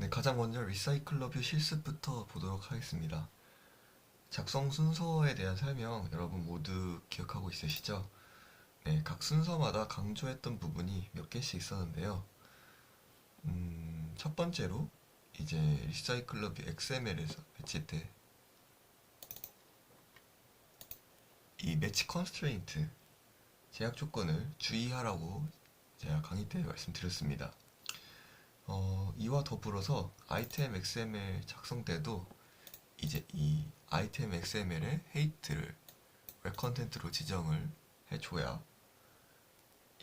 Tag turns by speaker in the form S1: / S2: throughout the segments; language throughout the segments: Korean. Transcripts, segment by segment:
S1: 네, 가장 먼저 리사이클러뷰 실습부터 보도록 하겠습니다. 작성 순서에 대한 설명 여러분 모두 기억하고 있으시죠? 네, 각 순서마다 강조했던 부분이 몇 개씩 있었는데요. 첫 번째로 이제 리사이클러뷰 XML에서 배치 때 이 매치 컨스트레인트 제약 조건을 주의하라고 제가 강의 때 말씀드렸습니다. 이와 더불어서 아이템 XML 작성 때도 이제 이 아이템 XML의 헤이트를 웹 컨텐트로 지정을 해줘야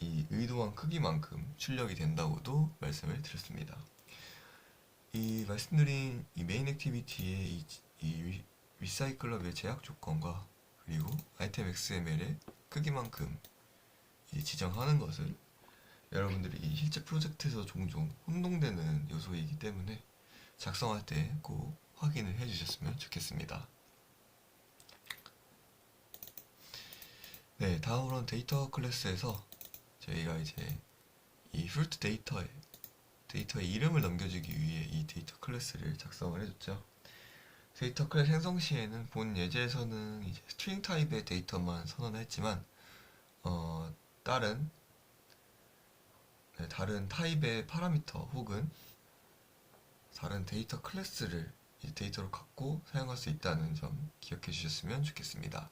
S1: 이 의도한 크기만큼 출력이 된다고도 말씀을 드렸습니다. 이 말씀드린 이 메인 액티비티의 이 리사이클러의 제약 조건과 그리고 아이템 XML의 크기만큼 이제 지정하는 것은 여러분들이 이 실제 프로젝트에서 종종 혼동되는 요소이기 때문에 작성할 때 꼭 확인을 해주셨으면 좋겠습니다. 네, 다음으로는 데이터 클래스에서 저희가 이제 이 fruit 데이터의 이름을 넘겨주기 위해 이 데이터 클래스를 작성을 해줬죠. 데이터 클래스 생성 시에는 본 예제에서는 이제 스트링 타입의 데이터만 선언했지만 다른 타입의 파라미터 혹은 다른 데이터 클래스를 데이터로 갖고 사용할 수 있다는 점 기억해 주셨으면 좋겠습니다.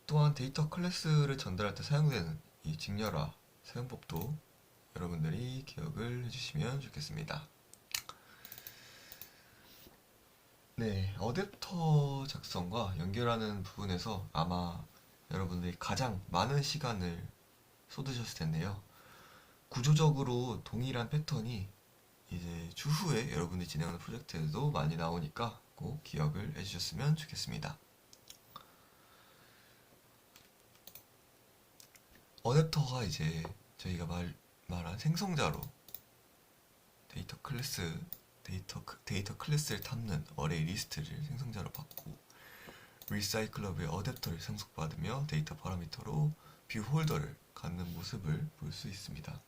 S1: 또한 데이터 클래스를 전달할 때 사용되는 이 직렬화 사용법도 여러분들이 기억을 해주시면 좋겠습니다. 네, 어댑터 작성과 연결하는 부분에서 아마 여러분들이 가장 많은 시간을 쏟으셨을 텐데요. 구조적으로 동일한 패턴이 이제 추후에 여러분들이 진행하는 프로젝트에도 많이 나오니까 꼭 기억을 해주셨으면 좋겠습니다. 어댑터가 이제 저희가 말한 생성자로 데이터 클래스를 담는 어레이 리스트를 생성자로 받고 리사이클러브의 어댑터를 상속받으며 데이터 파라미터로 뷰 홀더를 갖는 모습을 볼 수 있습니다.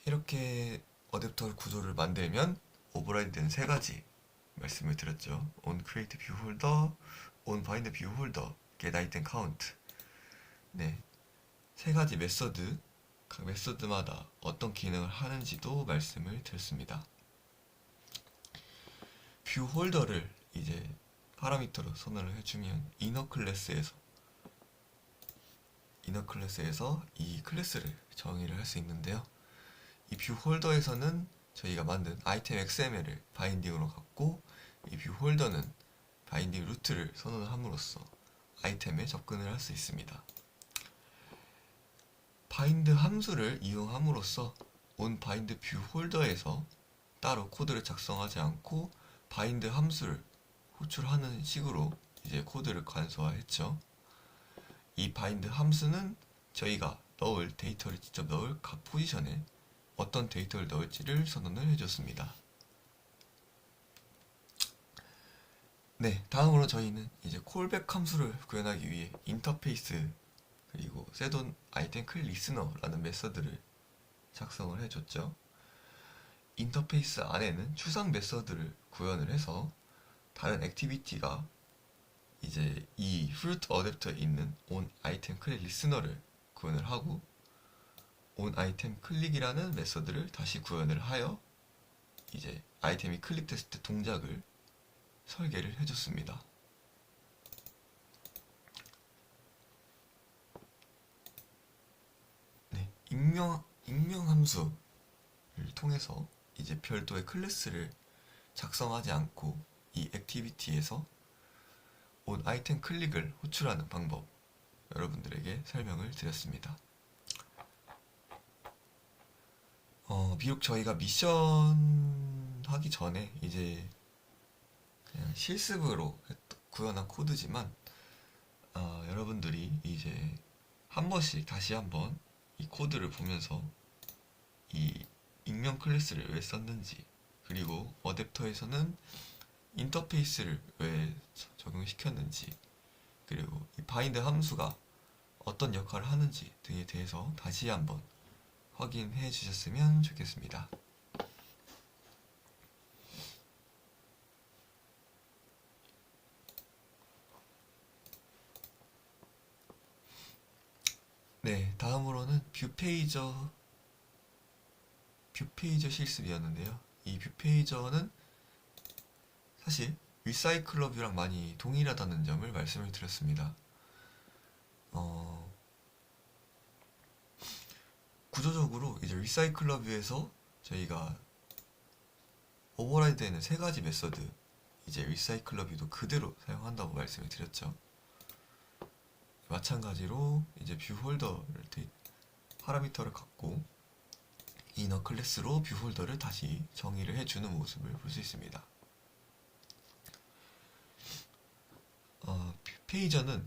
S1: 이렇게 어댑터 구조를 만들면 오버라이드 되는 세 가지 말씀을 드렸죠. on create view holder, on bind view holder, get item count. 네, 세 가지 메서드, 각 메서드마다 어떤 기능을 하는지도 말씀을 드렸습니다. 뷰 홀더를 이제 파라미터로 선언을 해주면 이너 클래스에서 이 클래스를 정의를 할 수 있는데요. 이 뷰 홀더에서는 저희가 만든 아이템 XML을 바인딩으로 갖고 이 뷰 홀더는 바인딩 루트를 선언함으로써 아이템에 접근을 할 수 있습니다. 바인드 함수를 이용함으로써 on 바인드 뷰 홀더에서 따로 코드를 작성하지 않고 바인드 함수를 호출하는 식으로 이제 코드를 간소화했죠. 이 바인드 함수는 저희가 데이터를 직접 넣을 각 포지션에 어떤 데이터를 넣을지를 선언을 해줬습니다. 네, 다음으로 저희는 이제 콜백 함수를 구현하기 위해 인터페이스 그리고 setOn item click listener라는 메서드를 작성을 해줬죠. 인터페이스 안에는 추상 메서드를 구현을 해서 다른 액티비티가 이제 이 fruit 어댑터에 있는 on item click listener를 구현을 하고 on item click이라는 메서드를 다시 구현을 하여 이제 아이템이 클릭됐을 때 동작을 설계를 해줬습니다. 네, 익명 함수를 통해서 이제 별도의 클래스를 작성하지 않고 이 액티비티에서 on 아이템 클릭을 호출하는 방법 여러분들에게 설명을 드렸습니다. 비록 저희가 미션 하기 전에 이제 그냥 실습으로 구현한 코드지만 여러분들이 이제 한 번씩 다시 한번 이 코드를 보면서 이 익명 클래스를 왜 썼는지 그리고 어댑터에서는 인터페이스를 왜 적용시켰는지 그리고 이 바인드 함수가 어떤 역할을 하는지 등에 대해서 다시 한번 확인해 주셨으면 좋겠습니다. 네, 다음으로는 뷰페이저 실습이었는데요. 이 뷰페이저는 사실 리사이클러 뷰랑 많이 동일하다는 점을 말씀을 드렸습니다. 구조적으로 이제 리사이클러 뷰에서 저희가 오버라이드 되는 세 가지 메서드, 이제 리사이클러 뷰도 그대로 사용한다고 말씀을 드렸죠. 마찬가지로 이제 뷰 홀더를 파라미터를 갖고 이너 클래스로 뷰 홀더를 다시 정의를 해주는 모습을 볼 수 있습니다. 뷰페이저는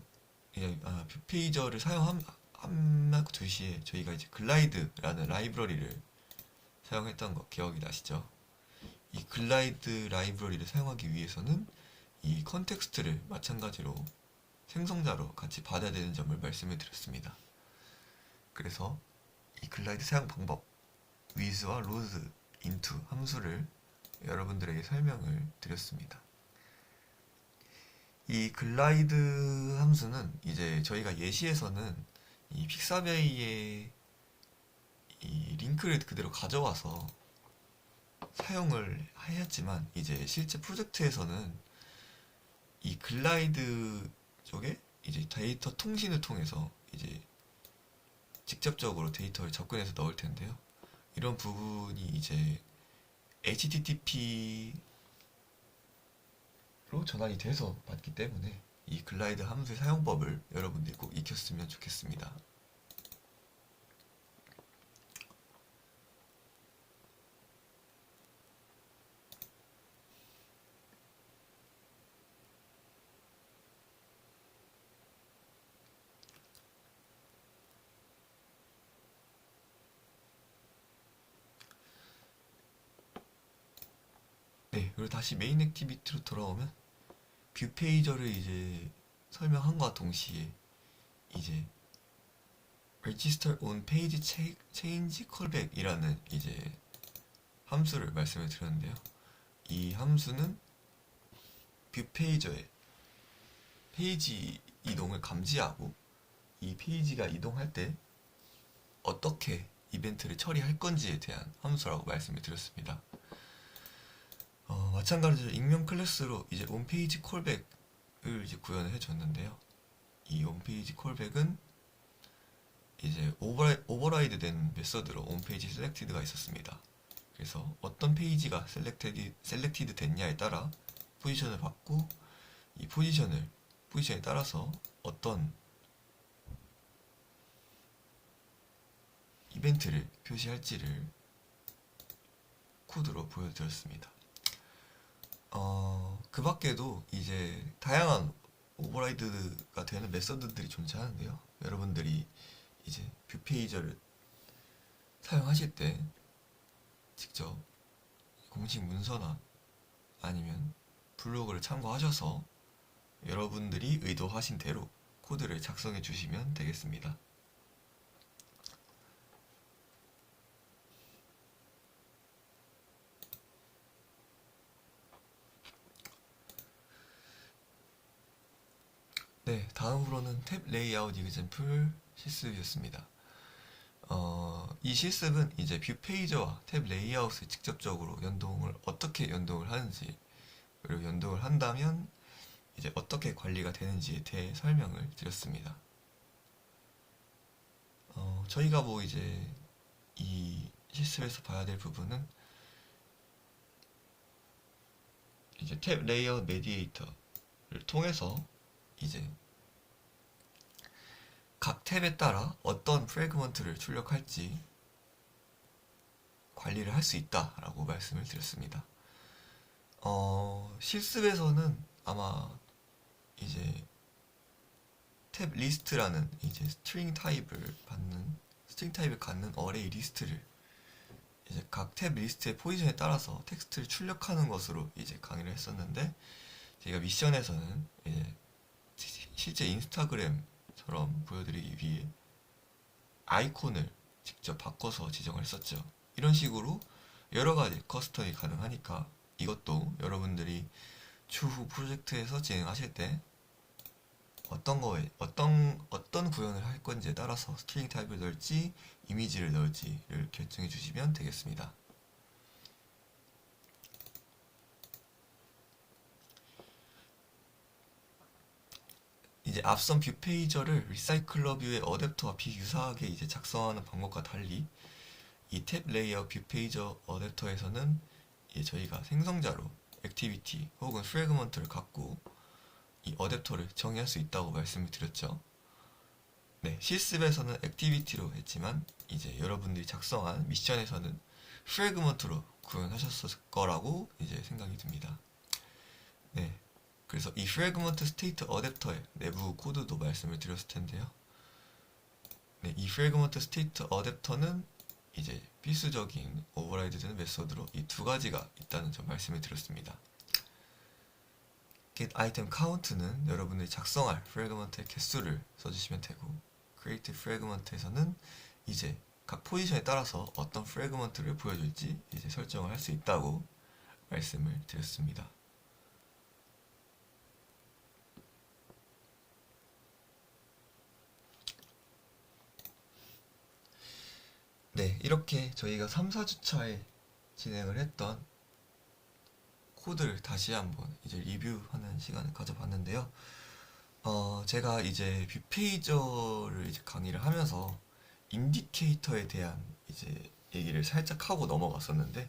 S1: 뷰페이저를 사용한 동시에 저희가 이제 글라이드라는 라이브러리를 사용했던 거 기억이 나시죠? 이 글라이드 라이브러리를 사용하기 위해서는 이 컨텍스트를 마찬가지로 생성자로 같이 받아야 되는 점을 말씀을 드렸습니다. 그래서 이 글라이드 사용 방법, with와 load into 함수를 여러분들에게 설명을 드렸습니다. 이 글라이드 함수는 이제 저희가 예시에서는 이 픽사베이의 이 링크를 그대로 가져와서 사용을 하였지만 이제 실제 프로젝트에서는 이 글라이드 쪽에 이제 데이터 통신을 통해서 이제 직접적으로 데이터를 접근해서 넣을 텐데요. 이런 부분이 이제 HTTP로 전환이 돼서 받기 때문에 이 글라이드 함수의 사용법을 여러분들이 꼭 익혔으면 좋겠습니다. 네, 그리고 다시 메인 액티비티로 돌아오면 뷰 페이저를 이제 설명함과 동시에 이제 register on page change callback이라는 이제 함수를 말씀을 드렸는데요. 이 함수는 뷰 페이저의 페이지 이동을 감지하고 이 페이지가 이동할 때 어떻게 이벤트를 처리할 건지에 대한 함수라고 말씀을 드렸습니다. 마찬가지로 익명 클래스로 이제 온페이지 콜백을 이제 구현을 해줬는데요. 이 온페이지 콜백은 이제 오버라이드 된 메서드로 온페이지 셀렉티드가 있었습니다. 그래서 어떤 페이지가 셀렉티드 됐냐에 따라 포지션을 받고 이 포지션에 따라서 어떤 이벤트를 표시할지를 코드로 보여드렸습니다. 그 밖에도 이제 다양한 오버라이드가 되는 메서드들이 존재하는데요. 여러분들이 이제 뷰 페이저를 사용하실 때 직접 공식 문서나 아니면 블로그를 참고하셔서 여러분들이 의도하신 대로 코드를 작성해 주시면 되겠습니다. 네, 다음으로는 탭 레이아웃 이그젬플 실습이었습니다. 이 실습은 이제 뷰 페이저와 탭 레이아웃을 직접적으로 어떻게 연동을 하는지, 그리고 연동을 한다면 이제 어떻게 관리가 되는지에 대해 설명을 드렸습니다. 저희가 뭐 이제 이 실습에서 봐야 될 부분은 이제 탭 레이아웃 메디에이터를 통해서 이제 각 탭에 따라 어떤 프래그먼트를 출력할지 관리를 할 수 있다라고 말씀을 드렸습니다. 실습에서는 아마 이제 탭 리스트라는 이제 스트링 타입을 갖는 어레이 리스트를 이제 각 탭 리스트의 포지션에 따라서 텍스트를 출력하는 것으로 이제 강의를 했었는데, 제가 미션에서는 이제 실제 인스타그램처럼 보여드리기 위해 아이콘을 직접 바꿔서 지정을 했었죠. 이런 식으로 여러 가지 커스텀이 가능하니까 이것도 여러분들이 추후 프로젝트에서 진행하실 때 어떤 거에 어떤 구현을 할 건지에 따라서 스트링 타입을 넣을지 이미지를 넣을지를 결정해 주시면 되겠습니다. 이제 앞선 뷰 페이저를 리사이클러 뷰의 어댑터와 비유사하게 이제 작성하는 방법과 달리 이 탭 레이어 뷰 페이저 어댑터에서는 저희가 생성자로 액티비티 혹은 프래그먼트를 갖고 이 어댑터를 정의할 수 있다고 말씀을 드렸죠. 네, 실습에서는 액티비티로 했지만 이제 여러분들이 작성한 미션에서는 프래그먼트로 구현하셨을 거라고 이제 생각이 듭니다. 네, 그래서 이 프래그먼트 스테이트 어댑터의 내부 코드도 말씀을 드렸을 텐데요. 네, 이 프래그먼트 스테이트 어댑터는 이제 필수적인 오버라이드 되는 메서드로 이 두 가지가 있다는 점 말씀을 드렸습니다. get item count는 여러분들이 작성할 프래그먼트의 개수를 써주시면 되고, create fragment에서는 이제 각 포지션에 따라서 어떤 프래그먼트를 보여줄지 이제 설정을 할 수 있다고 말씀을 드렸습니다. 네, 이렇게 저희가 3, 4주차에 진행을 했던 코드를 다시 한번 이제 리뷰하는 시간을 가져봤는데요. 제가 이제 뷰페이저를 이제 강의를 하면서 인디케이터에 대한 이제 얘기를 살짝 하고 넘어갔었는데,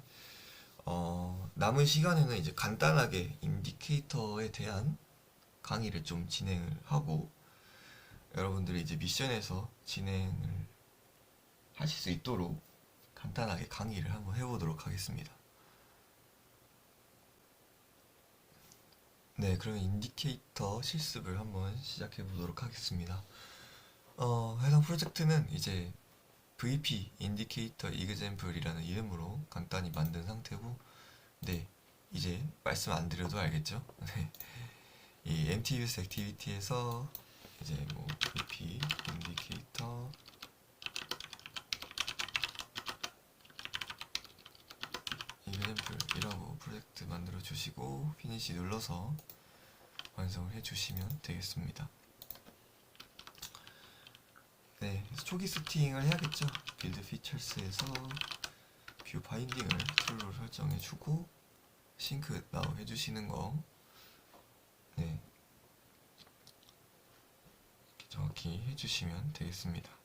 S1: 남은 시간에는 이제 간단하게 인디케이터에 대한 강의를 좀 진행을 하고, 여러분들이 이제 미션에서 진행을 하실 수 있도록 간단하게 강의를 한번 해보도록 하겠습니다. 네, 그러면 인디케이터 실습을 한번 시작해 보도록 하겠습니다. 해당 프로젝트는 이제 VP 인디케이터 example이라는 이름으로 간단히 만든 상태고, 네, 이제 말씀 안 드려도 알겠죠? 네, 이 MTUS 액티비티에서 이제 뭐 VP 인디케이터 example이라고 프로젝트 만들어 주시고 피니시 눌러서 완성을 해 주시면 되겠습니다. 네, 초기 세팅을 해야겠죠. 빌드 피처스에서 뷰 바인딩을 트루로 설정해 주고 싱크 나우 해주시는 거, 네, 이렇게 정확히 해주시면 되겠습니다.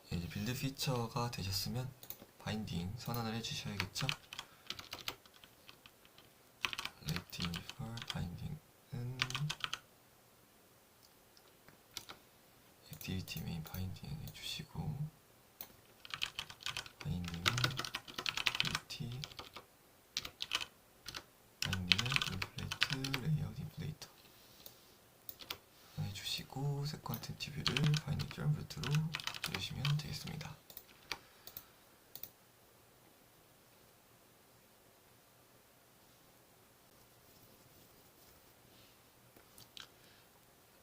S1: 이제 빌드 피처가 되셨으면 바인딩 선언을 해주셔야겠죠. waiting for binding은 액티비티 메인 바인딩 해주시고, 바인딩은 액티비티 바인딩은 인플레이트 레이아웃 인플레이터 해주시고, 세컨트 튜브를 바인딩 점 루트로 해주시면 되겠습니다.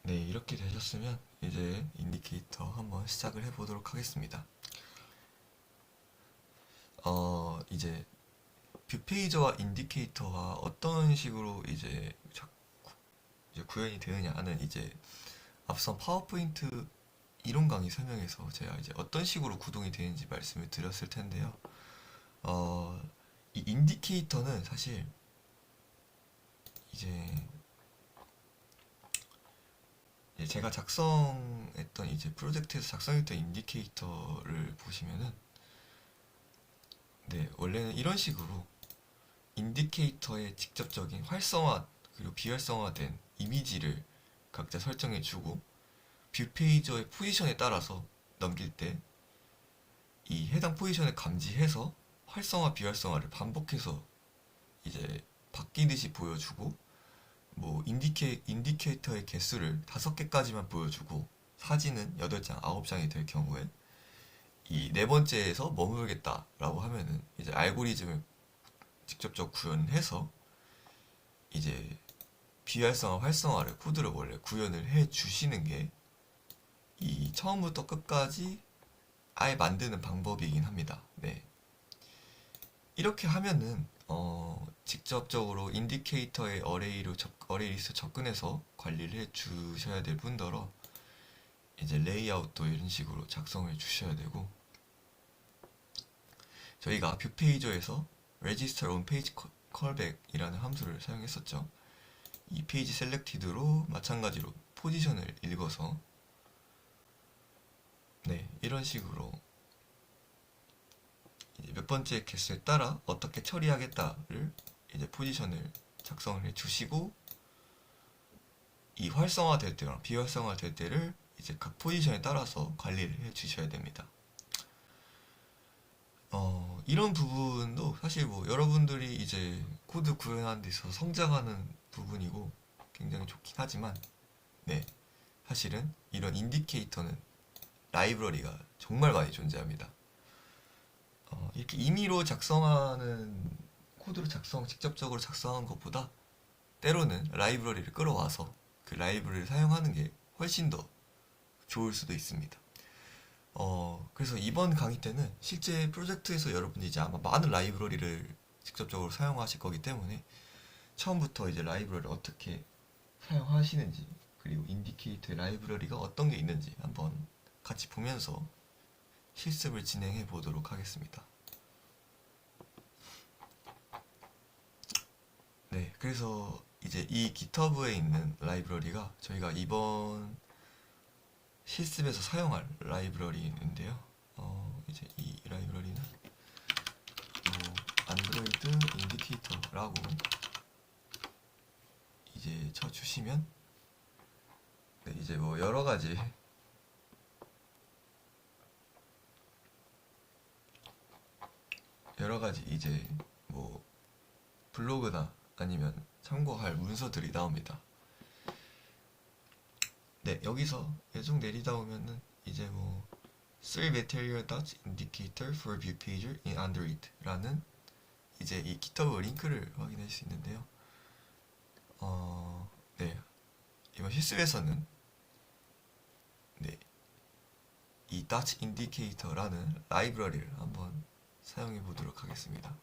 S1: 네, 이렇게 되셨으면 이제 인디케이터 한번 시작을 해보도록 하겠습니다. 이제 뷰페이저와 인디케이터가 어떤 식으로 이제 구현이 되느냐는 이제 앞선 파워포인트 이론 강의 설명에서 제가 이제 어떤 식으로 구동이 되는지 말씀을 드렸을 텐데요. 이 인디케이터는 사실 이제 제가 작성했던 이제 프로젝트에서 작성했던 인디케이터를 보시면은, 네, 원래는 이런 식으로 인디케이터의 직접적인 활성화 그리고 비활성화된 이미지를 각자 설정해주고 뷰 페이저의 포지션에 따라서 넘길 때 이 해당 포지션을 감지해서 활성화 비활성화를 반복해서 이제 바뀌듯이 보여주고, 뭐 인디케이터의 개수를 5개까지만 보여주고 사진은 8장, 9장이 될 경우에 이 네 번째에서 머무르겠다라고 하면은 이제 알고리즘을 직접적 구현해서 이제 비활성화, 활성화를 코드를 원래 구현을 해 주시는 게 이 처음부터 끝까지 아예 만드는 방법이긴 합니다. 네. 이렇게 하면은 직접적으로 인디케이터의 어레이 리스트 접근해서 관리를 해 주셔야 될 뿐더러 이제 레이아웃도 이런 식으로 작성해 주셔야 되고, 저희가 뷰 페이저에서 register on page callback이라는 함수를 사용했었죠. 이 페이지 셀렉티드로 마찬가지로 포지션을 읽어서 네, 이런 식으로 이제 몇 번째 개수에 따라 어떻게 처리하겠다를 이제 포지션을 작성을 해 주시고, 이 활성화될 때랑 비활성화될 때를 이제 각 포지션에 따라서 관리를 해 주셔야 됩니다. 이런 부분도 사실 뭐 여러분들이 이제 코드 구현하는 데 있어서 성장하는 부분이고 굉장히 좋긴 하지만, 네, 사실은 이런 인디케이터는 라이브러리가 정말 많이 존재합니다. 이렇게 임의로 작성하는 코드를 직접적으로 작성하는 것보다 때로는 라이브러리를 끌어와서 그 라이브러리를 사용하는 게 훨씬 더 좋을 수도 있습니다. 그래서 이번 강의 때는 실제 프로젝트에서 여러분이 이제 아마 많은 라이브러리를 직접적으로 사용하실 거기 때문에 처음부터 이제 라이브러리를 어떻게 사용하시는지, 그리고 인디케이터의 라이브러리가 어떤 게 있는지 한번 같이 보면서 실습을 진행해 보도록 하겠습니다. 네, 그래서 이제 이 GitHub에 있는 라이브러리가 저희가 이번 실습에서 사용할 라이브러리인데요. 이제 이 라이브러리는 안드로이드 인디케이터라고 이제 쳐주시면, 네, 이제 뭐 여러 가지 이제 뭐 블로그나 아니면 참고할 문서들이 나옵니다. 네, 여기서 쭉 내리다 보면은 이제 뭐 3 material dots indicator for view pager in Android 라는 이제 이 GitHub 링크를 확인할 수 있는데요. 네, 이번 실습에서는 네, 이 dots indicator라는 라이브러리를 한번 사용해 보도록 하겠습니다.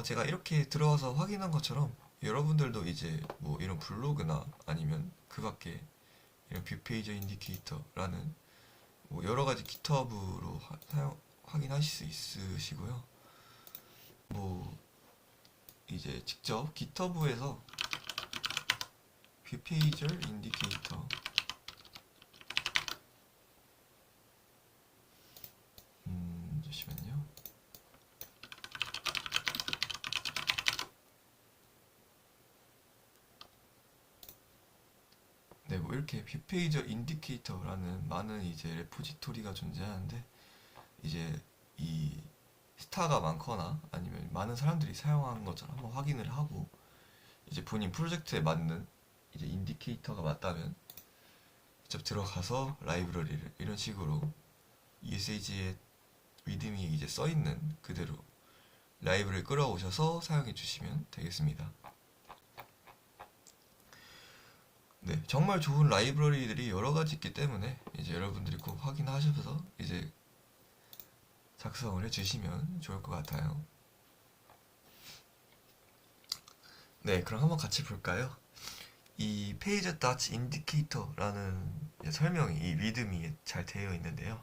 S1: 제가 이렇게 들어와서 확인한 것처럼 여러분들도 이제 뭐 이런 블로그나 아니면 그 밖에 이런 뷰페이저 인디케이터라는 뭐 여러 가지 GitHub로 확인하실 수 있으시고요. 뭐 이제 직접 GitHub에서 뷰페이저 인디케이터 잠시만요. 네, 뭐 이렇게 뷰페이저 인디케이터라는 많은 이제 레포지토리가 존재하는데, 이제 이 스타가 많거나 아니면 많은 사람들이 사용하는 것처럼 한번 확인을 하고, 이제 본인 프로젝트에 맞는 이제 인디케이터가 맞다면 직접 들어가서 라이브러리를 이런 식으로 ESH에 리듬이 이제 써 있는 그대로 라이브를 끌어오셔서 사용해 주시면 되겠습니다. 네, 정말 좋은 라이브러리들이 여러 가지 있기 때문에 이제 여러분들이 꼭 확인하셔서 이제 작성을 해주시면 좋을 것 같아요. 네, 그럼 한번 같이 볼까요? 이 페이지 다치 인디케이터라는 설명이 이 리듬이 잘 되어 있는데요.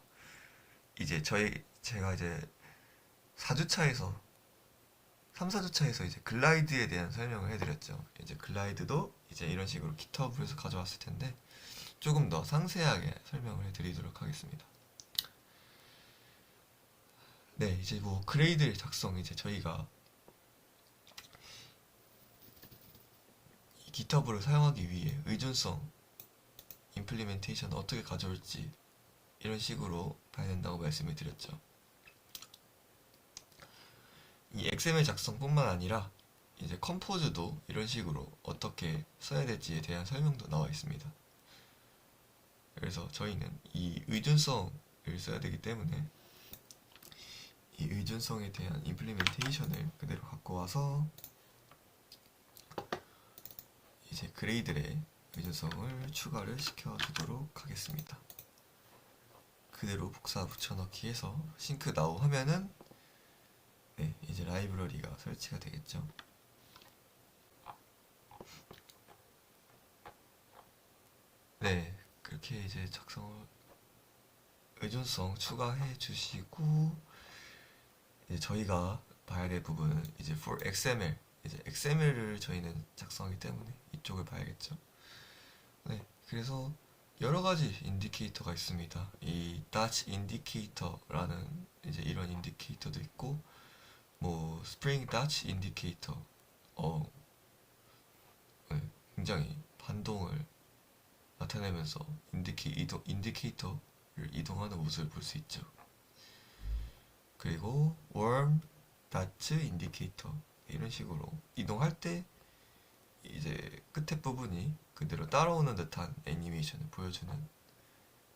S1: 이제 제가 이제 4주차에서 3, 4주차에서 이제 글라이드에 대한 설명을 해드렸죠. 이제 글라이드도 이제 이런 식으로 GitHub에서 가져왔을 텐데 조금 더 상세하게 설명을 해드리도록 하겠습니다. 네, 이제 뭐 그레이드 작성, 이제 저희가 이 GitHub를 사용하기 위해 의존성 임플리멘테이션을 어떻게 가져올지 이런 식으로 봐야 된다고 말씀을 드렸죠. 이 XML 작성뿐만 아니라 이제 컴포즈도 이런 식으로 어떻게 써야 될지에 대한 설명도 나와 있습니다. 그래서 저희는 이 의존성을 써야 되기 때문에 이 의존성에 대한 임플리멘테이션을 그대로 갖고 와서 이제 그레이들의 의존성을 추가를 시켜주도록 하겠습니다. 그대로 복사 붙여넣기 해서 싱크 나우 하면은 네, 이제 라이브러리가 설치가 되겠죠. 네, 그렇게 이제 작성을 의존성 추가해 주시고 이제 저희가 봐야 될 부분은 이제 for XML 이제 XML을 저희는 작성하기 때문에 이쪽을 봐야겠죠. 네, 그래서 여러 가지 인디케이터가 있습니다. 이 Dutch Indicator라는 이제 이런 인디케이터도 있고, 뭐 Spring Dutch Indicator, 네, 굉장히 반동을 나타내면서 인디케이터를 이동하는 모습을 볼 수 있죠. 그리고 Worm Dutch Indicator 이런 식으로 이동할 때 이제 끝에 부분이 그대로 따라오는 듯한 애니메이션을 보여주는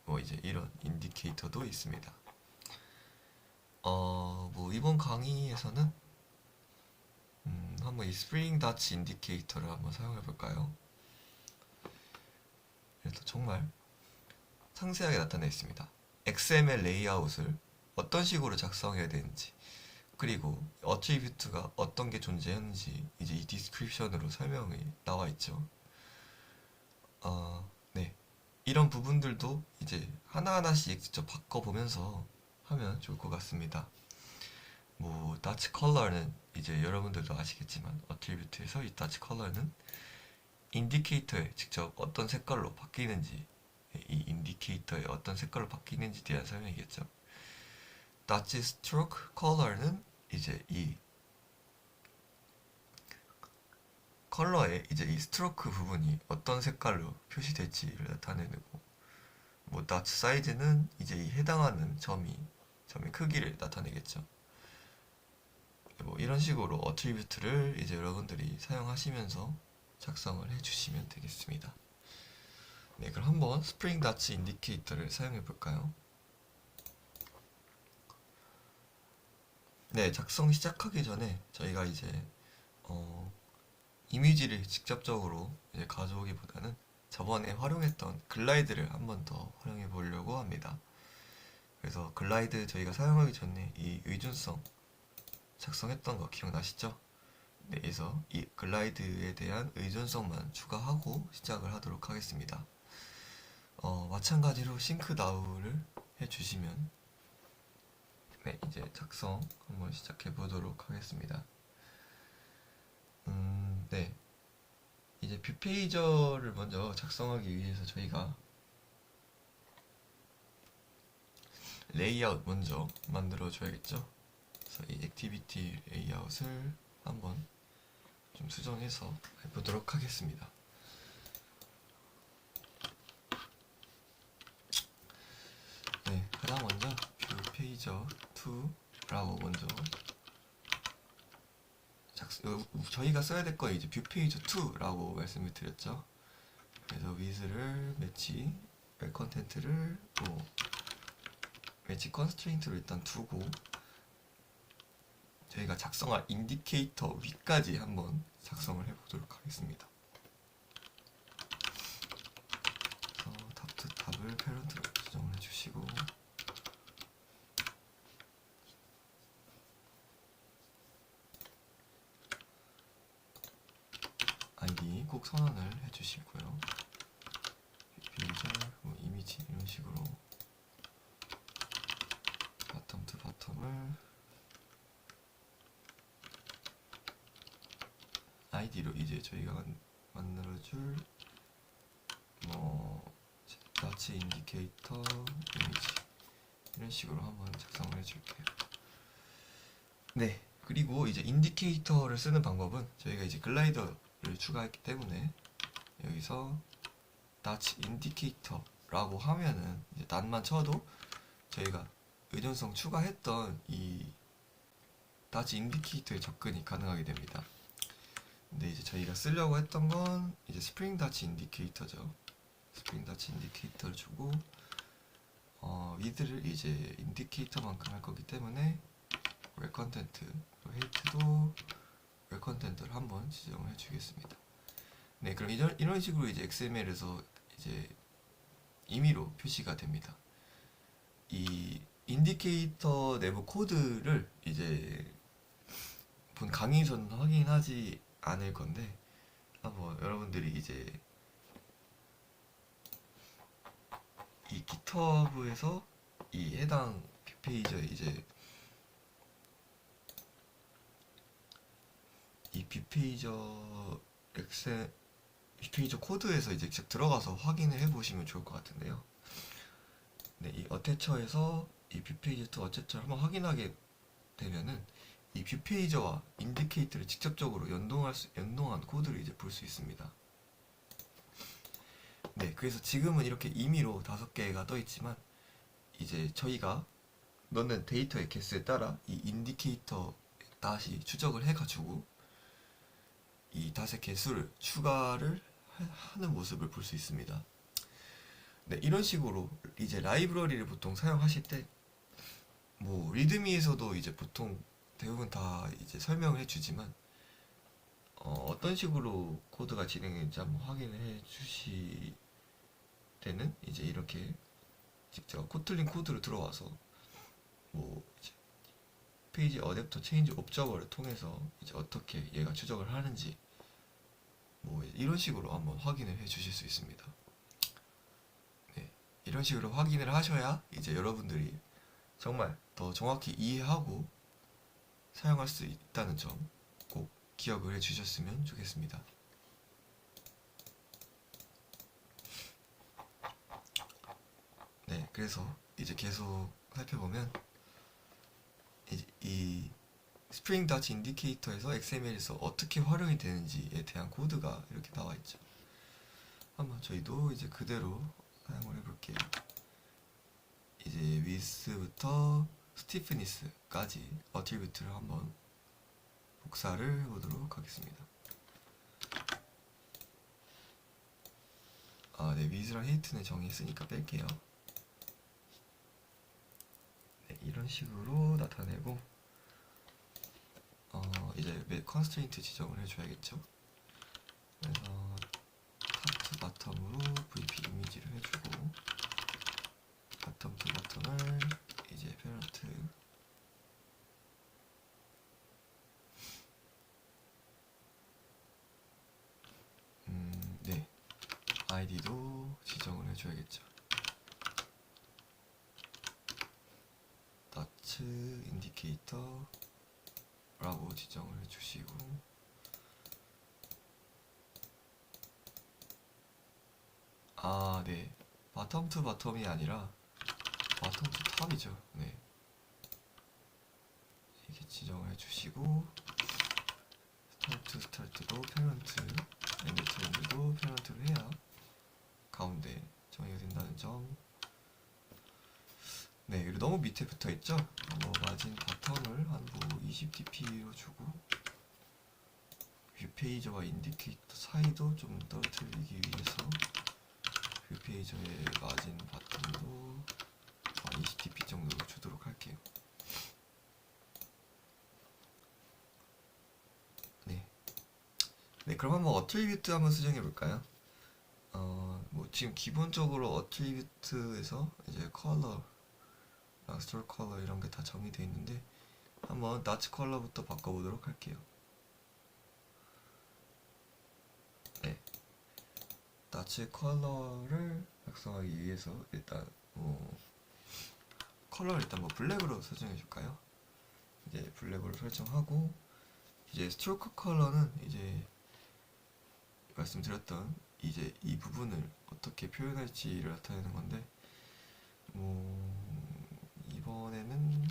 S1: 뭐 이제 이런 인디케이터도 있습니다. 뭐 이번 강의에서는 한번 이 스프링 다치 인디케이터를 한번 사용해 볼까요? 그래서 정말 상세하게 나타내 있습니다. XML 레이아웃을 어떤 식으로 작성해야 되는지, 그리고 어트리뷰트가 어떤 게 존재하는지 이제 이 디스크립션으로 설명이 나와 있죠. 네. 이런 부분들도 이제 하나하나씩 직접 바꿔보면서 하면 좋을 것 같습니다. 뭐 다치 컬러는 이제 여러분들도 아시겠지만 어트리뷰트에서 이 다치 컬러는 인디케이터에 직접 어떤 색깔로 바뀌는지, 이 인디케이터에 어떤 색깔로 바뀌는지 대한 설명이겠죠. 다치 스트로크 컬러는 이제 이 컬러에 이제 이 스트로크 부분이 어떤 색깔로 표시될지를 나타내고, 뭐 다치 사이즈는 이제 이 해당하는 점의 크기를 나타내겠죠. 뭐 이런 식으로 어트리뷰트를 이제 여러분들이 사용하시면서 작성을 해주시면 되겠습니다. 네, 그럼 한번 스프링 다치 인디케이터를 사용해 볼까요? 네, 작성 시작하기 전에 저희가 이제 이미지를 직접적으로 이제 가져오기보다는 저번에 활용했던 글라이드를 한번 더 활용해 보려고 합니다. 그래서 글라이드 저희가 사용하기 전에 이 의존성 작성했던 거 기억나시죠? 네, 그래서 이 글라이드에 대한 의존성만 추가하고 시작을 하도록 하겠습니다. 마찬가지로 싱크 나우를 해주시면 네, 이제 작성 한번 시작해 보도록 하겠습니다. 네, 이제 뷰 페이저를 먼저 작성하기 위해서 저희가 레이아웃 먼저 만들어 줘야겠죠. 그래서 이 액티비티 레이아웃을 한번 좀 수정해서 해보도록 하겠습니다. 네, 가장 먼저 뷰 페이저 2라고 먼저 저희가 써야 될 거 이제 뷰 페이저 2라고 말씀을 드렸죠. 그래서 with를 매치 컨텐트를 뭐 매치 컨스트레인트로 일단 두고 저희가 작성할 인디케이터 위까지 한번 작성을 해보도록 하겠습니다. 탑 투 탑을 패런트로 지정을 해주시고 아이디 꼭 선언을 해주시고요. 페이저, 뭐 이미지 이런 식으로 바텀 투 바텀을 아이디로 이제 저희가 만들어줄 뭐 다치 인디케이터 이미지 이런 식으로 한번 작성을 해줄게요. 네, 그리고 이제 인디케이터를 쓰는 방법은 저희가 이제 글라이더를 추가했기 때문에 여기서 다치 인디케이터라고 하면은 이제 낫만 쳐도 저희가 의존성 추가했던 이 다치 인디케이터에 접근이 가능하게 됩니다. 근데 이제 저희가 쓰려고 했던 건 이제 스프링 다치 인디케이터죠. 스프링 다치 인디케이터를 주고 위드를 이제 인디케이터만큼 할 거기 때문에 웹 컨텐트 헤이트도 웹 컨텐트를 한번 지정을 해주겠습니다. 네, 그럼 이런 식으로 이제 XML에서 이제 임의로 표시가 됩니다. 이 인디케이터 내부 코드를 이제 본 강의에서는 확인하지 않을 건데 한번 여러분들이 이제 이 GitHub에서 이 해당 빅페이저에 이제 이 빅페이저 코드에서 이제 직접 들어가서 확인을 해보시면 좋을 것 같은데요. 네, 이 어태처에서 이 빅페이저 투 어태처를 한번 확인하게 되면은 이 뷰페이저와 인디케이터를 직접적으로 연동한 코드를 이제 볼 수 있습니다. 네, 그래서 지금은 이렇게 임의로 5개가 떠 있지만 이제 저희가 넣는 데이터의 개수에 따라 이 인디케이터 다시 추적을 해가지고 이 닷의 개수를 추가를 하는 모습을 볼 수 있습니다. 네, 이런 식으로 이제 라이브러리를 보통 사용하실 때 뭐 리드미에서도 이제 보통 대부분 다 이제 설명을 해주지만 어떤 식으로 코드가 진행되는지 한번 확인을 해주시 때는 이제 이렇게 직접 코틀린 코드로 들어와서 뭐 이제 페이지 어댑터 체인지 옵저버를 통해서 이제 어떻게 얘가 추적을 하는지 뭐 이런 식으로 한번 확인을 해 주실 수 있습니다. 네, 이런 식으로 확인을 하셔야 이제 여러분들이 정말 더 정확히 이해하고 사용할 수 있다는 점 꼭 기억을 해 주셨으면 좋겠습니다. 네, 그래서 이제 계속 살펴보면 이 스프링 닷 인디케이터에서 XML에서 어떻게 활용이 되는지에 대한 코드가 이렇게 나와 있죠. 한번 저희도 이제 그대로 사용을 해볼게요. 이제 width부터 stiffness까지 어트리뷰트를 한번 복사를 해보도록 하겠습니다. 네, width랑 height는 정의했으니까 뺄게요. 네, 이런 식으로 나타내고 이제 컨스트레인트 지정을 해줘야겠죠. 그래서 탑 투 바텀으로 vp 이미지를 해주고 바텀 투 바텀을 이제 페런트 네, id도 지정을 해줘야겠죠. 다츠 인디케이터 라고 지정을 해주시고 네, 바텀 투 바텀이 아니라 바텀 투 탑이죠. 네, 이렇게 지정을 해주시고 스타트도 페런트 엔드 투 엔드도 페런트로 해야 가운데 정의가 된다는 점. 네, 그리고 너무 밑에 붙어있죠? 뭐 마진 바텀을 한 뭐 20dp로 주고 뷰페이저와 인디케이터 사이도 좀 떨어뜨리기 위해서 뷰페이저의 마진 바텀도 20dp 정도로 주도록 할게요. 네, 그럼 한번 어트리뷰트 한번 수정해 볼까요? 뭐 지금 기본적으로 어트리뷰트에서 이제 컬러 스토어 컬러 이런 게 다 정의되어 있는데 한번 나치 컬러부터 바꿔보도록 할게요. 네, 나치 컬러를 작성하기 위해서 일단 컬러를 일단 뭐 블랙으로 설정해 줄까요? 이제 블랙으로 설정하고 이제 스트로크 컬러는 이제 말씀드렸던 이제 이 부분을 어떻게 표현할지를 나타내는 건데 이번에는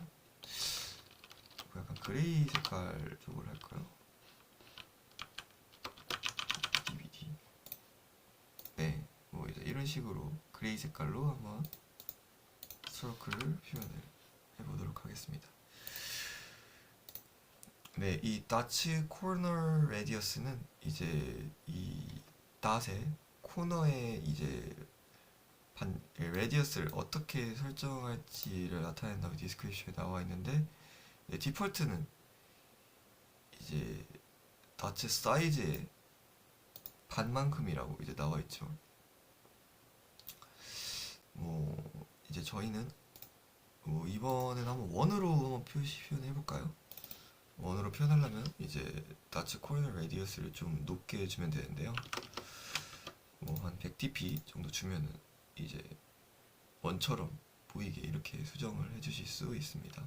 S1: 뭐 약간 그레이 색깔 쪽으로 할까요? DVD. 네, 뭐 이제 이런 식으로 그레이 색깔로 한번 스트로크를 표현을 해보도록 하겠습니다. 네, 이 다츠 코너 레디어스는 이제 이 닷의 코너에 이제 레디어스를 어떻게 설정할지를 나타낸다고 디스크립션에 나와 있는데 디폴트는 이제 닷의 사이즈에 반만큼이라고 이제 나와 있죠. 뭐 이제 저희는 뭐 이번엔 한번 원으로 한번 표현해 볼까요? 원으로 표현하려면 이제 나츠 코리너 레디어스를 좀 높게 해주면 되는데요. 뭐 한 100dp 정도 주면은 이제 원처럼 보이게 이렇게 수정을 해주실 수 있습니다.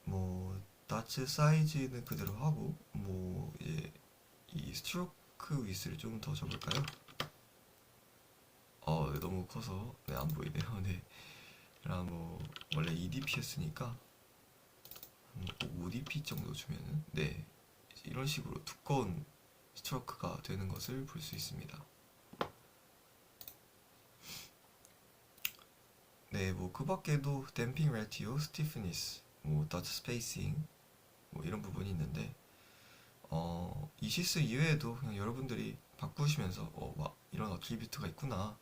S1: 뭐 나츠 사이즈는 그대로 하고 뭐 이제 이 스트로크 위스를 좀 더 줘볼까요? 너무 커서 네, 안 보이네요. 네. 그럼 뭐 원래 2dp였으니까 5dp 정도 주면은 네 이런 식으로 두꺼운 스트로크가 되는 것을 볼 수 있습니다. 네, 뭐 그 밖에도 댐핑 레티오, 스티프니스, 뭐 더치 스페이싱 뭐 이런 부분이 있는데 이 시스 이외에도 그냥 여러분들이 바꾸시면서 막 이런 어트리뷰트가 있구나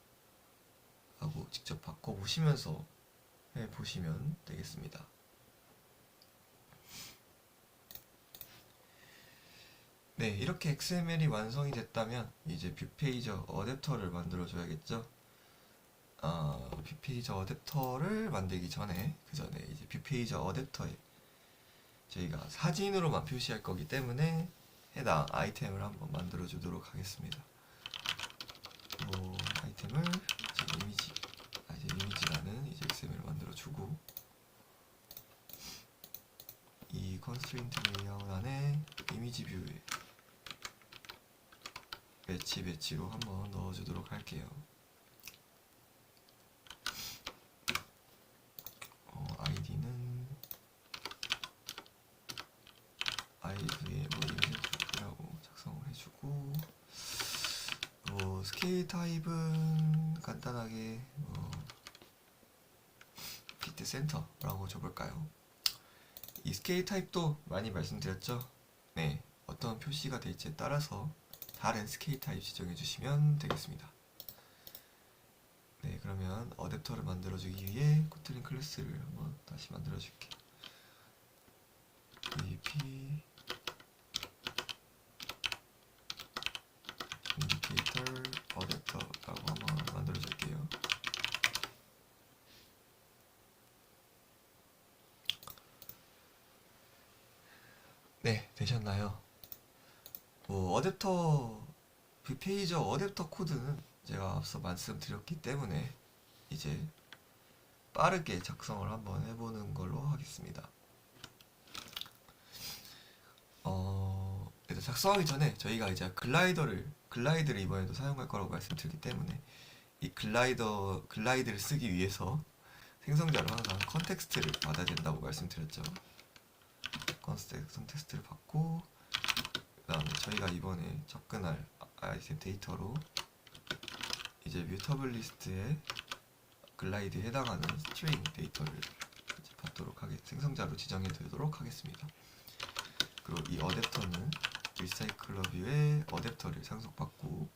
S1: 하고 직접 바꿔보시면서 해보시면 되겠습니다. 네, 이렇게 XML이 완성이 됐다면 이제 뷰페이저 어댑터를 만들어 줘야겠죠. 뷰페이저 어댑터를 만들기 전에 그 전에 이제 뷰페이저 어댑터에 저희가 사진으로만 표시할 거기 때문에 해당 아이템을 한번 만들어 주도록 하겠습니다. 뭐 아이템을 이제 이미지라는 이제 XML을 만들어 주고 이 컨스트레인트 레이아웃 안에 이미지 뷰에 매치로 한번 넣어주도록 할게요. 아이디는 아이디에 뭐 이미지라고 작성을 해주고 스케일 타입은 간단하게 피트 센터라고 줘볼까요? 이 스케일 타입도 많이 말씀드렸죠? 네, 어떤 표시가 될지에 따라서 다른 스케일 타입 지정해 주시면 되겠습니다. 네, 그러면 어댑터를 만들어주기 위해 코틀린 클래스를 한번 다시 만들어줄게. VP 인디케이터 어댑터라고 한번 만들어줄게요. 네, 되셨나요? 어댑터 뷰페이저 어댑터 코드는 제가 앞서 말씀드렸기 때문에 이제 빠르게 작성을 한번 해보는 걸로 하겠습니다. 일단 작성하기 전에 저희가 이제 글라이드를 이번에도 사용할 거라고 말씀드렸기 때문에 이 글라이드를 쓰기 위해서 생성자로 항상 컨텍스트를 받아야 된다고 말씀드렸죠. 컨텍스트를 받고 그 다음에 저희가 이번에 접근할 아이템 데이터로 이제 뮤터블 리스트에 글라이드에 해당하는 스트링 데이터를 받도록 생성자로 지정해 두도록 하겠습니다. 그리고 이 어댑터는 리사이클러 뷰의 어댑터를 상속받고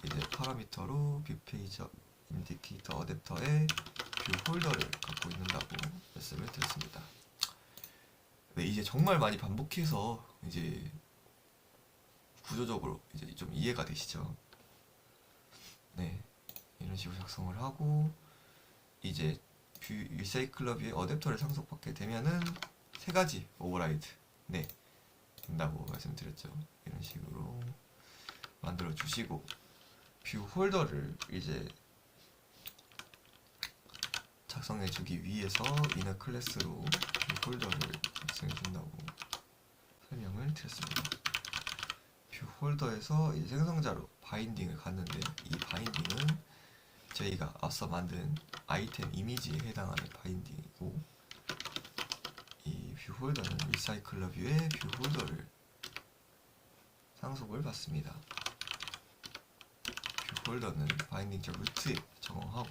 S1: 이제 파라미터로 뷰페이저 인디케이터 어댑터의 뷰 홀더를 갖고 있는다고 말씀을 드렸습니다. 네, 이제 정말 많이 반복해서 이제 구조적으로 이제 좀 이해가 되시죠? 네, 이런 식으로 작성을 하고 이제 뷰 리사이클러 뷰의 어댑터를 상속받게 되면은 세 가지 오버라이드 네 된다고 말씀드렸죠. 이런 식으로 만들어 주시고 뷰 홀더를 이제 작성해 주기 위해서 이너 클래스로 뷰 홀더를 작성해 준다고 설명을 드렸습니다. 뷰 홀더에서 이제 생성자로 바인딩을 갔는데 이 바인딩은 저희가 앞서 만든 아이템 이미지에 해당하는 바인딩이고 이 뷰 홀더는 리사이클러 뷰의 뷰 홀더를 상속을 받습니다. 뷰 홀더는 바인딩 루트에 적용하고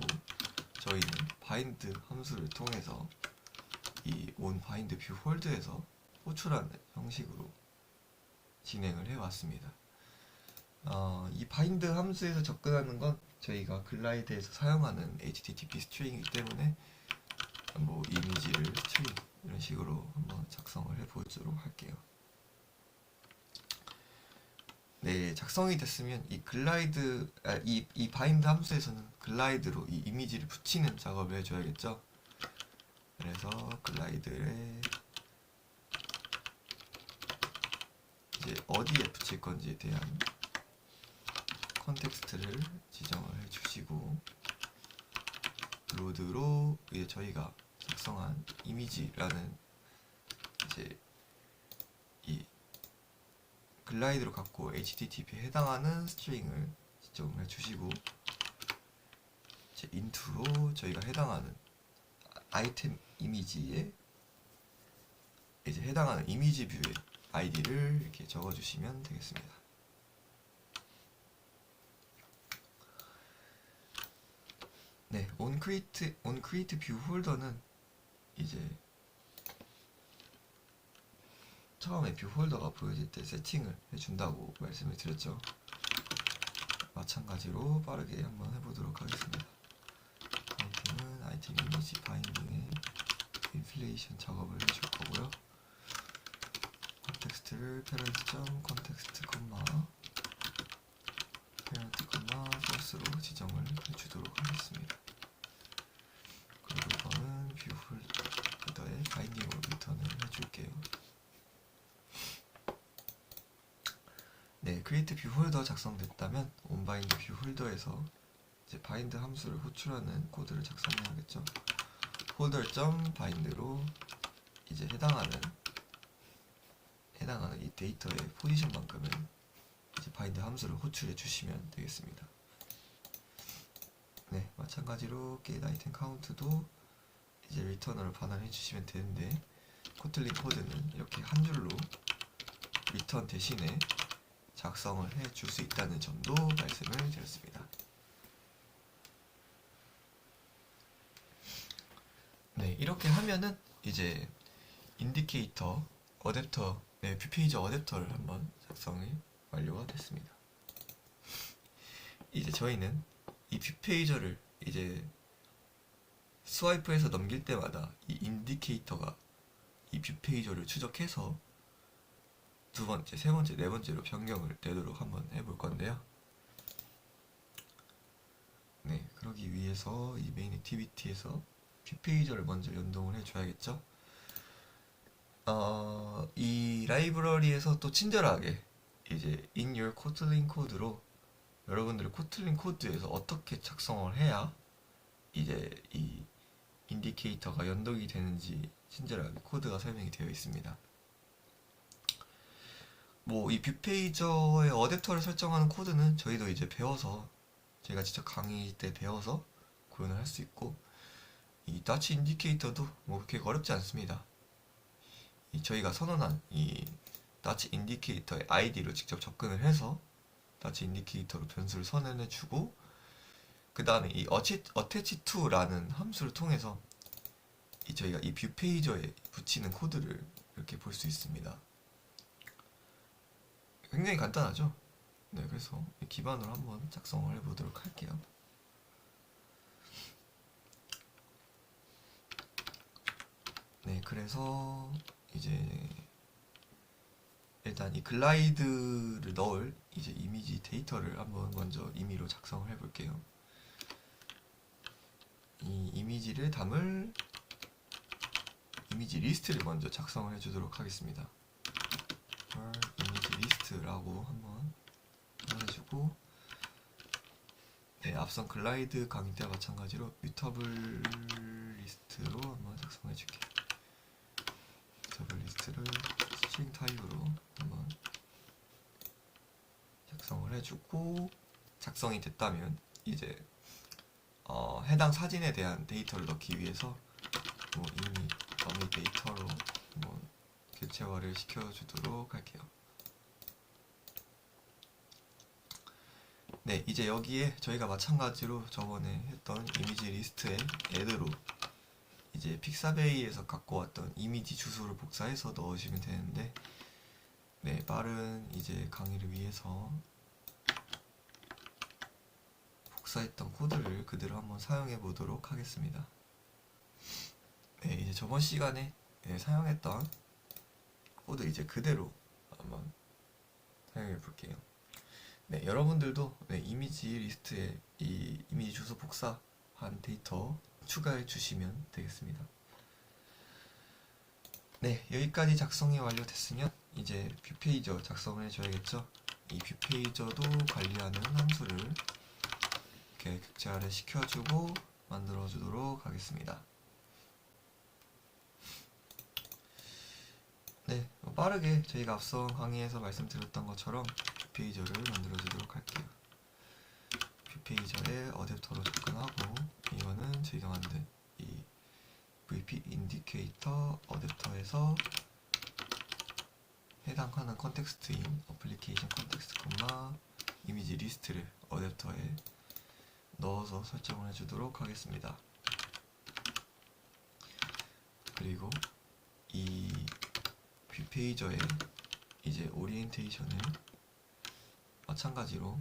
S1: 저희는 바인드 함수를 통해서 이 온 바인드 뷰 홀드에서 호출하는 형식으로 진행을 해왔습니다. 이 바인드 함수에서 접근하는 건 저희가 글라이드에서 사용하는 HTTP 스트링이기 때문에 뭐 이미지를 스트링 이런 식으로 한번 작성을 해보도록 할게요. 네, 작성이 됐으면 이 글라이드, 이 바인드 함수에서는 글라이드로 이 이미지를 붙이는 작업을 해줘야겠죠. 그래서 글라이드에 이제 어디에 붙일 건지에 대한 컨텍스트를 지정을 해주시고, 로드로 이제 저희가 작성한 이미지라는 이제 이 글라이드로 갖고 HTTP에 해당하는 스트링을 지정을 해주시고, 이제 인트로 저희가 해당하는 아이템 이미지에 이제 해당하는 이미지 뷰의 아이디를 이렇게 적어주시면 되겠습니다. 네, onCreate 뷰 홀더는 이제 처음에 뷰 홀더가 보여질 때 세팅을 해준다고 말씀을 드렸죠. 마찬가지로 빠르게 한번 해보도록 하겠습니다. 아이템은 아이템 이미지 바인딩에 인플레이션 작업을 해줄 거고요. 컨텍스트를 parent 컨텍스트 콤마 parent 콤마 source로 지정을 해주도록 하겠습니다. 그리고 이거는 뷰 홀더의 바인딩으로 리턴을 해줄게요. 네, create 뷰 홀더 작성됐다면 onBind 뷰 홀더에서 이제 바인드 함수를 호출하는 코드를 작성해야겠죠. 홀더.bind로 이제 해당하는 이 데이터의 포지션만큼은 이제 바인드 함수를 호출해 주시면 되겠습니다. 네, 마찬가지로 get 아이템 카운트도 이제 리턴으로 반환해 주시면 되는데, 코틀린 코드는 이렇게 한 줄로 리턴 대신에 작성을 해 줄 수 있다는 점도 말씀을 드렸습니다. 네, 이렇게 하면은 이제 인디케이터 어댑터, 네, 뷰페이지 어댑터를 한번 작성이 완료가 됐습니다. 이제 저희는 이 뷰페이저를 이제 스와이프해서 넘길 때마다 이 인디케이터가 이 뷰페이저를 추적해서 두 번째, 세 번째, 네 번째로 변경을 되도록 한번 해볼 건데요. 네, 그러기 위해서 이 메인 액티비티에서 뷰페이저를 먼저 연동을 해줘야겠죠. 이 라이브러리에서 또 친절하게 이제 in your kotlin 코드로 여러분들의 코틀린 코드에서 어떻게 작성을 해야 이제 이 인디케이터가 연동이 되는지 친절하게 코드가 설명이 되어 있습니다. 뭐 이 뷰페이저의 어댑터를 설정하는 코드는 저희도 이제 배워서, 제가 직접 강의 때 배워서 구현을 할 수 있고, 이 다치 인디케이터도 뭐 그렇게 어렵지 않습니다. 이 저희가 선언한 이 다치 인디케이터의 아이디로 직접 접근을 해서 다치 인디케이터로 변수를 선언해 주고, 그 다음에 이 attach to라는 함수를 통해서 저희가 이 뷰페이저에 붙이는 코드를 이렇게 볼 수 있습니다. 굉장히 간단하죠? 네, 그래서 이 기반으로 한번 작성을 해보도록 할게요. 네, 그래서 이제 일단 이 글라이드를 넣을 이제 이미지 데이터를 한번 먼저 임의로 작성을 해볼게요. 이 이미지를 담을 이미지 리스트를 먼저 작성을 해주도록 하겠습니다. 이미지 리스트라고 한번 해주고, 네, 앞선 글라이드 강의 때와 마찬가지로 뮤터블 리스트로 한번 작성해줄게요. 뮤터블 리스트를 스트링 타입으로 한번 작성을 해주고, 작성이 됐다면 이제 해당 사진에 대한 데이터를 넣기 위해서 뭐 이미 더미 데이터로 한번 교체화를 시켜주도록 할게요. 네, 이제 여기에 저희가 마찬가지로 저번에 했던 이미지 리스트에 add로 이제 픽사베이에서 갖고 왔던 이미지 주소를 복사해서 넣으시면 되는데, 네, 빠른 이제 강의를 위해서 복사했던 코드를 그대로 한번 사용해 보도록 하겠습니다. 네, 이제 저번 시간에 사용했던 코드 이제 그대로 한번 사용해 볼게요. 네, 여러분들도 네, 이미지 리스트에 이 이미지 주소 복사한 데이터 추가해 주시면 되겠습니다. 네, 여기까지 작성이 완료됐으면 이제 뷰페이저 작성을 해줘야겠죠. 이 뷰페이저도 관리하는 함수를 이렇게 격자를 시켜주고 만들어주도록 하겠습니다. 네, 빠르게 저희가 앞서 강의에서 말씀드렸던 것처럼 뷰페이저를 만들어주도록 할게요. 뷰페이저에 어댑터로 접근하고, 이거는 저희가 만든 이 VP 인디케이터 어댑터에서 해당하는 컨텍스트인 어플리케이션 컨텍스트, 이미지 리스트를 어댑터에 넣어서 설정을 해주도록 하겠습니다. 그리고 이 뷰페이저에 이제 오리엔테이션을 마찬가지로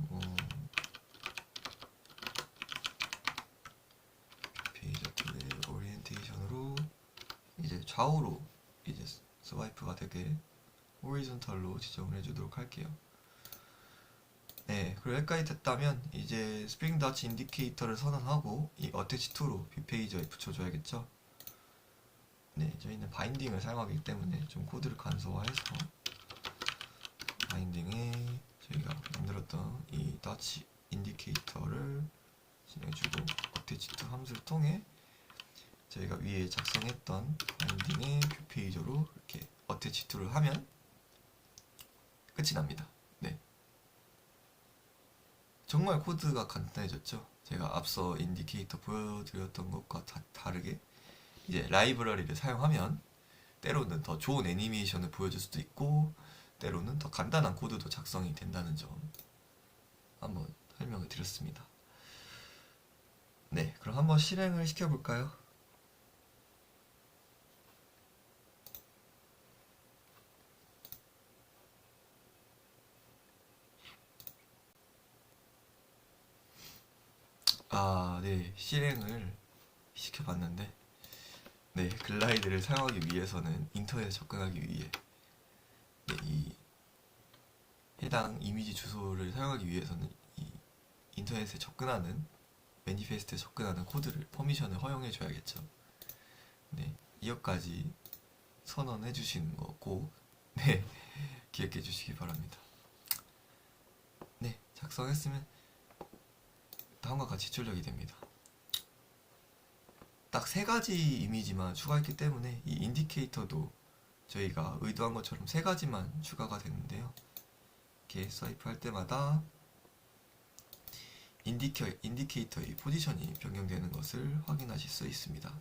S1: 뷰페이저 툴의 오리엔테이션으로 이제 좌우로 이제 스와이프가 되게 호리존탈로 지정을 해주도록 할게요. 네, 그리고 여기까지 됐다면 이제 스프링 더치 인디케이터를 선언하고 이 어태치 툴로 뷰페이저에 붙여줘야겠죠. 네, 저희는 바인딩을 사용하기 때문에 좀 코드를 간소화해서 바인딩에 저희가 만들었던 이 더치 인디케이터를 진행해주고 어태치 툴 함수를 통해 저희가 위에 작성했던 바인딩의 뷰페이저로 이렇게 어태치 툴을 하면 끝이 납니다. 네, 정말 코드가 간단해졌죠. 제가 앞서 인디케이터 보여드렸던 것과 다르게 이제 라이브러리를 사용하면 때로는 더 좋은 애니메이션을 보여줄 수도 있고 때로는 더 간단한 코드도 작성이 된다는 점 한번 설명을 드렸습니다. 네, 그럼 한번 실행을 시켜볼까요? 네, 실행을 시켜봤는데 네, 글라이드를 사용하기 위해서는 인터넷에 접근하기 위해 네, 이 해당 이미지 주소를 사용하기 위해서는 이 인터넷에 접근하는 매니페스트에 접근하는 코드를 퍼미션을 허용해 줘야겠죠. 네, 이것까지 선언해 주시는 거고 네, 기억해 주시기 바랍니다. 네, 작성했으면 다음과 같이 출력이 됩니다. 딱 세 가지 이미지만 추가했기 때문에 이 인디케이터도 저희가 의도한 것처럼 세 가지만 추가가 되는데요. 이렇게 스와이프 할 때마다 인디케이터의 포지션이 변경되는 것을 확인하실 수 있습니다.